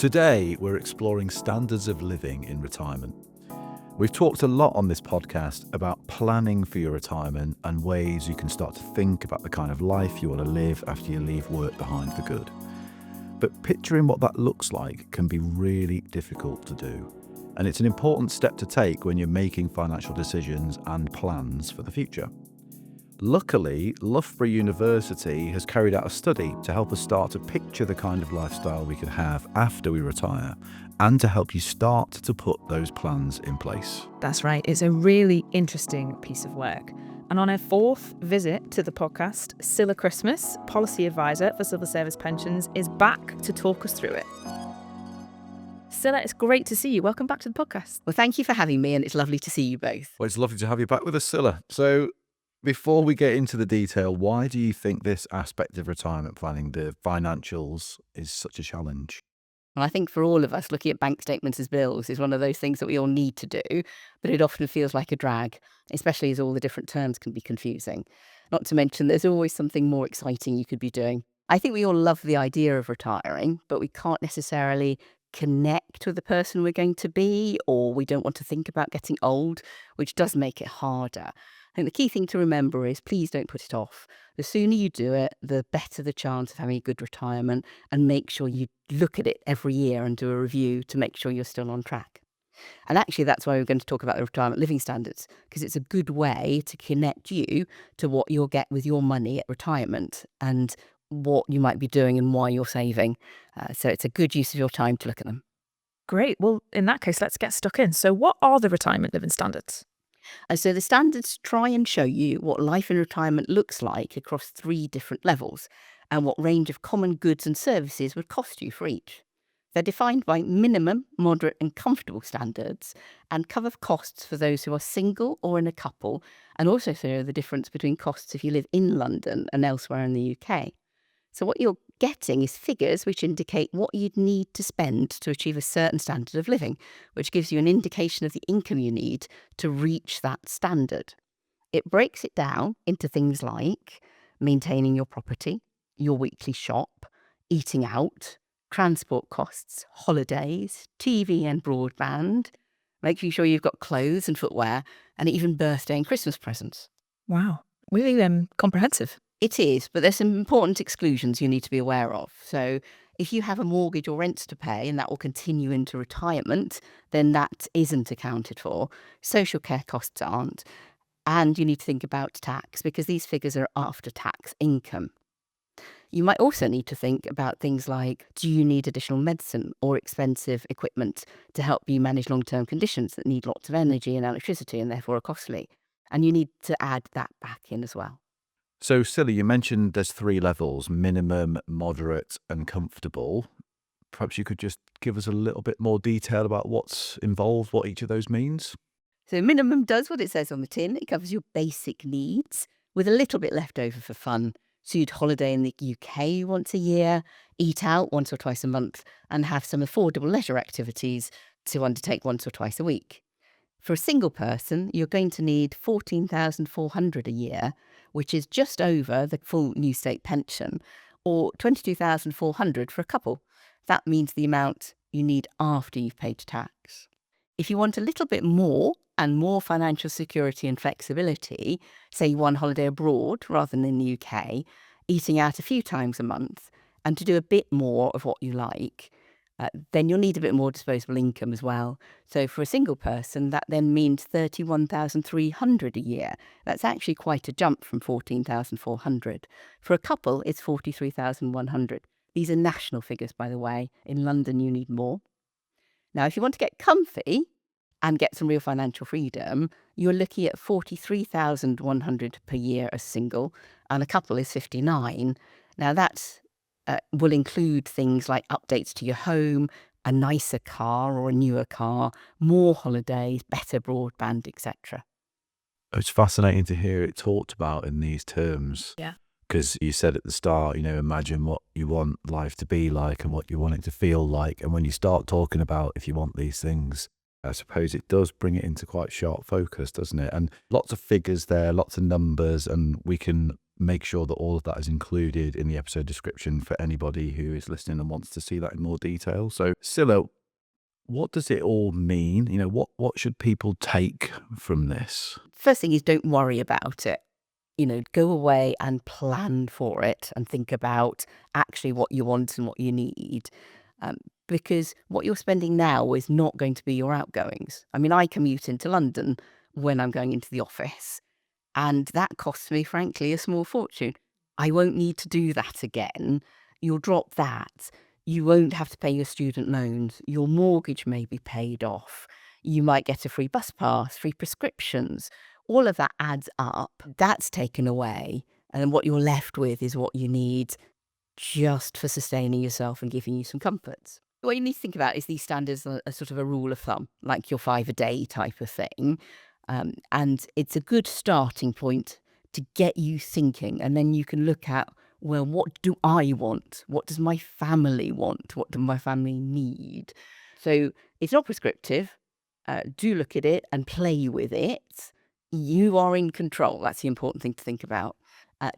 Today, we're exploring standards of living in retirement. We've talked a lot on this podcast about planning for your retirement and ways you can start to think about the kind of life you want to live after you leave work behind for good. But picturing what that looks like can be really difficult to do. And it's an important step to take when you're making financial decisions and plans for the future. Luckily, Loughborough University has carried out a study to help us start to picture the kind of lifestyle we could have after we retire and to help you start to put those plans in place. That's right. It's a really interesting piece of work. And on her fourth visit to the podcast, Scilla Christmas, Policy Advisor for Civil Service Pensions, is back to talk us through it. Scilla, it's great to see you. Welcome back to the podcast. Well, thank you for having me, and it's lovely to see you both. Well, it's lovely to have you back with us, Scilla. So, before we get into the detail, why do you think this aspect of retirement planning, the financials, is such a challenge? And I think for all of us, looking at bank statements as bills is one of those things that we all need to do, but it often feels like a drag, especially as all the different terms can be confusing. Not to mention, there's always something more exciting you could be doing. I think we all love the idea of retiring, but we can't necessarily connect with the person we're going to be, or we don't want to think about getting old, which does make it harder. I think the key thing to remember is please don't put it off. The sooner you do it, the better the chance of having a good retirement, and make sure you look at it every year and do a review to make sure you're still on track. And actually, that's why we're going to talk about the retirement living standards, because it's a good way to connect you to what you'll get with your money at retirement and what you might be doing and why you're saving. So it's a good use of your time to look at them. Great. Well, in that case, let's get stuck in. So what are the retirement living standards? So the standards try and show you what life in retirement looks like across 3 different levels and what range of common goods and services would cost you for each. They're defined by minimum, moderate and comfortable standards and cover costs for those who are single or in a couple, and also show the difference between costs if you live in London and elsewhere in the UK. So what you're getting is figures which indicate what you'd need to spend to achieve a certain standard of living, which gives you an indication of the income you need to reach that standard. It breaks it down into things like maintaining your property, your weekly shop, eating out, transport costs, holidays, TV and broadband, making sure you've got clothes and footwear, and even birthday and Christmas presents. Wow. Really comprehensive. It is, but there's some important exclusions you need to be aware of. So if you have a mortgage or rents to pay and that will continue into retirement, then that isn't accounted for. Social care costs aren't. And you need to think about tax because these figures are after tax income. You might also need to think about things like, do you need additional medicine or expensive equipment to help you manage long-term conditions that need lots of energy and electricity and therefore are costly? And you need to add that back in as well. So, Scilla, you mentioned there's 3 levels, minimum, moderate and comfortable. Perhaps you could just give us a little bit more detail about what's involved, what each of those means? So minimum does what it says on the tin. It covers your basic needs with a little bit left over for fun. So you'd holiday in the UK once a year, eat out once or twice a month, and have some affordable leisure activities to undertake once or twice a week. For a single person, you're going to need $14,400 a year, which is just over the full new state pension, or $22,400 for a couple. That means the amount you need after you've paid tax. If you want a little bit more and more financial security and flexibility, say you want holiday abroad rather than in the UK, eating out a few times a month, and to do a bit more of what you like, then you'll need a bit more disposable income as well. So for a single person, that then means $31,300 a year. That's actually quite a jump from $14,400. For a couple, it's $43,100. These are national figures, by the way. In London, you need more. Now, if you want to get comfy and get some real financial freedom, you're looking at $43,100 per year as single, and a couple is $59,000. Now, that's will include things like updates to your home, a nicer car or a newer car, more holidays, better broadband, etc. It's fascinating to hear it talked about in these terms. Yeah. Because you said at the start, imagine what you want life to be like and what you want it to feel like. And when you start talking about if you want these things, I suppose it does bring it into quite sharp focus, doesn't it? And lots of figures there, lots of numbers, and we can make sure that all of that is included in the episode description for anybody who is listening and wants to see that in more detail. So, Scilla, what does it all mean? What should people take from this? First thing is, don't worry about it. Go away and plan for it and think about actually what you want and what you need. Because what you're spending now is not going to be your outgoings. I mean, I commute into London when I'm going into the office, and that costs me, frankly, a small fortune. I won't need to do that again. You'll drop that. You won't have to pay your student loans. Your mortgage may be paid off. You might get a free bus pass, free prescriptions. All of that adds up. That's taken away. And then what you're left with is what you need just for sustaining yourself and giving you some comforts. What you need to think about is these standards are sort of a rule of thumb, like your 5 a day type of thing. And it's a good starting point to get you thinking. And then you can look at, well, what do I want? What does my family want? What do my family need? So it's not prescriptive. Do look at it and play with it. You are in control. That's the important thing to think about.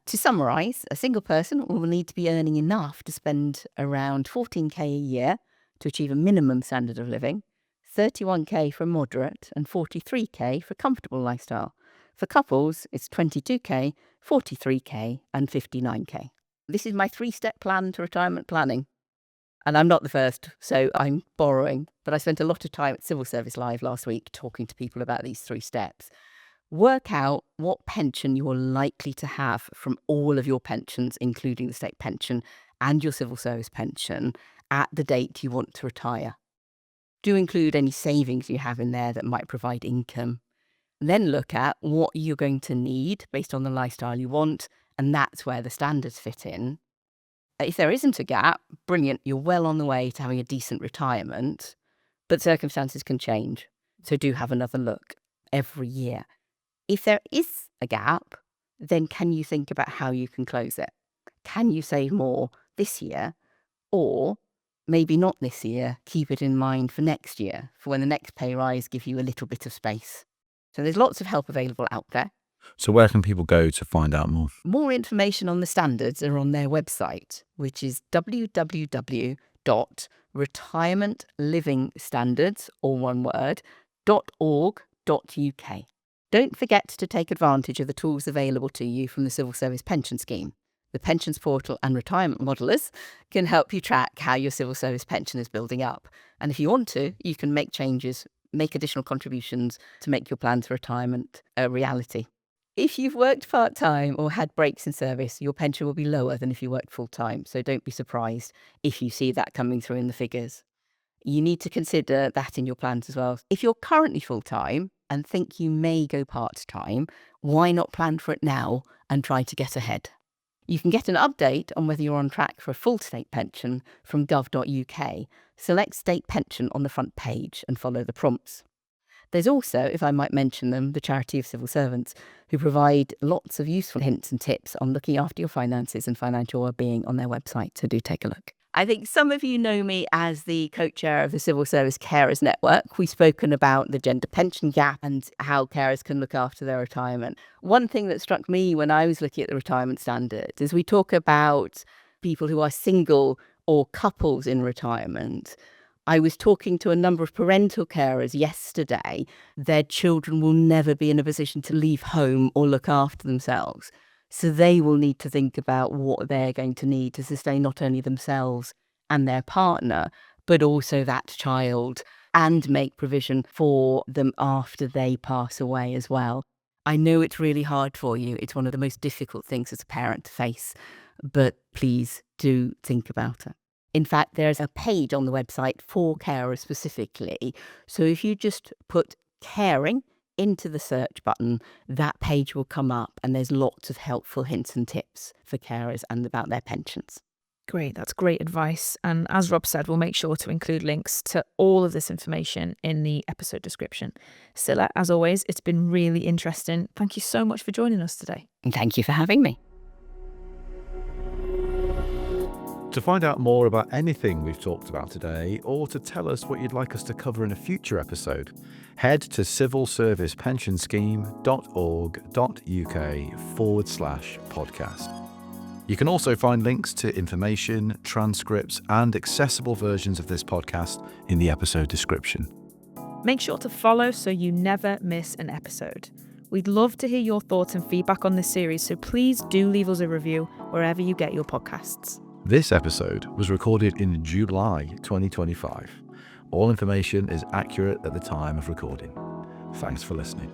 To summarise, a single person will need to be earning enough to spend around 14k a year to achieve a minimum standard of living, 31k for moderate and 43k for comfortable lifestyle. For couples, it's 22k, 43k and 59k. This is my 3-step plan to retirement planning. And I'm not the first, so I'm borrowing. But I spent a lot of time at Civil Service Live last week talking to people about these 3 steps. Work out what pension you're likely to have from all of your pensions, including the state pension and your civil service pension, at the date you want to retire. Do include any savings you have in there that might provide income. Then look at what you're going to need based on the lifestyle you want, and that's where the standards fit in. If there isn't a gap, brilliant, you're well on the way to having a decent retirement, but circumstances can change, so do have another look every year. If there is a gap, then can you think about how you can close it? Can you save more this year, or maybe not this year, keep it in mind for next year, for when the next pay rise gives you a little bit of space? So there's lots of help available out there. So where can people go to find out more? More information on the standards are on their website, which is www.retirementlivingstandards, all one word, .org.uk. Don't forget to take advantage of the tools available to you from the Civil Service Pension Scheme. The Pensions Portal and Retirement Modelers can help you track how your civil service pension is building up. And if you want to, you can make changes, make additional contributions to make your plans for retirement a reality. If you've worked part-time or had breaks in service, your pension will be lower than if you worked full-time. So don't be surprised if you see that coming through in the figures. You need to consider that in your plans as well. If you're currently full-time and think you may go part-time, why not plan for it now and try to get ahead? You can get an update on whether you're on track for a full state pension from gov.uk. Select state pension on the front page and follow the prompts. There's also, if I might mention them, the Charity of Civil Servants, who provide lots of useful hints and tips on looking after your finances and financial well-being on their website, so do take a look. I think some of you know me as the co-chair of the Civil Service Carers Network. We've spoken about the gender pension gap and how carers can look after their retirement. One thing that struck me when I was looking at the retirement standards is we talk about people who are single or couples in retirement. I was talking to a number of parental carers yesterday. Their children will never be in a position to leave home or look after themselves. So they will need to think about what they're going to need to sustain not only themselves and their partner, but also that child, and make provision for them after they pass away as well. I know it's really hard for you. It's one of the most difficult things as a parent to face, but please do think about it. In fact, there's a page on the website for carers specifically. So if you just put caring into the search button, that page will come up, and there's lots of helpful hints and tips for carers and about their pensions. Great, that's great advice. And as Rob said, we'll make sure to include links to all of this information in the episode description. Scilla, as always, it's been really interesting. Thank you so much for joining us today. And thank you for having me. To find out more about anything we've talked about today, or to tell us what you'd like us to cover in a future episode, head to civilservicepensionscheme.org.uk/podcast. You can also find links to information, transcripts, and accessible versions of this podcast in the episode description. Make sure to follow so you never miss an episode. We'd love to hear your thoughts and feedback on this series, so please do leave us a review wherever you get your podcasts. This episode was recorded in July 2025. All information is accurate at the time of recording. Thanks for listening.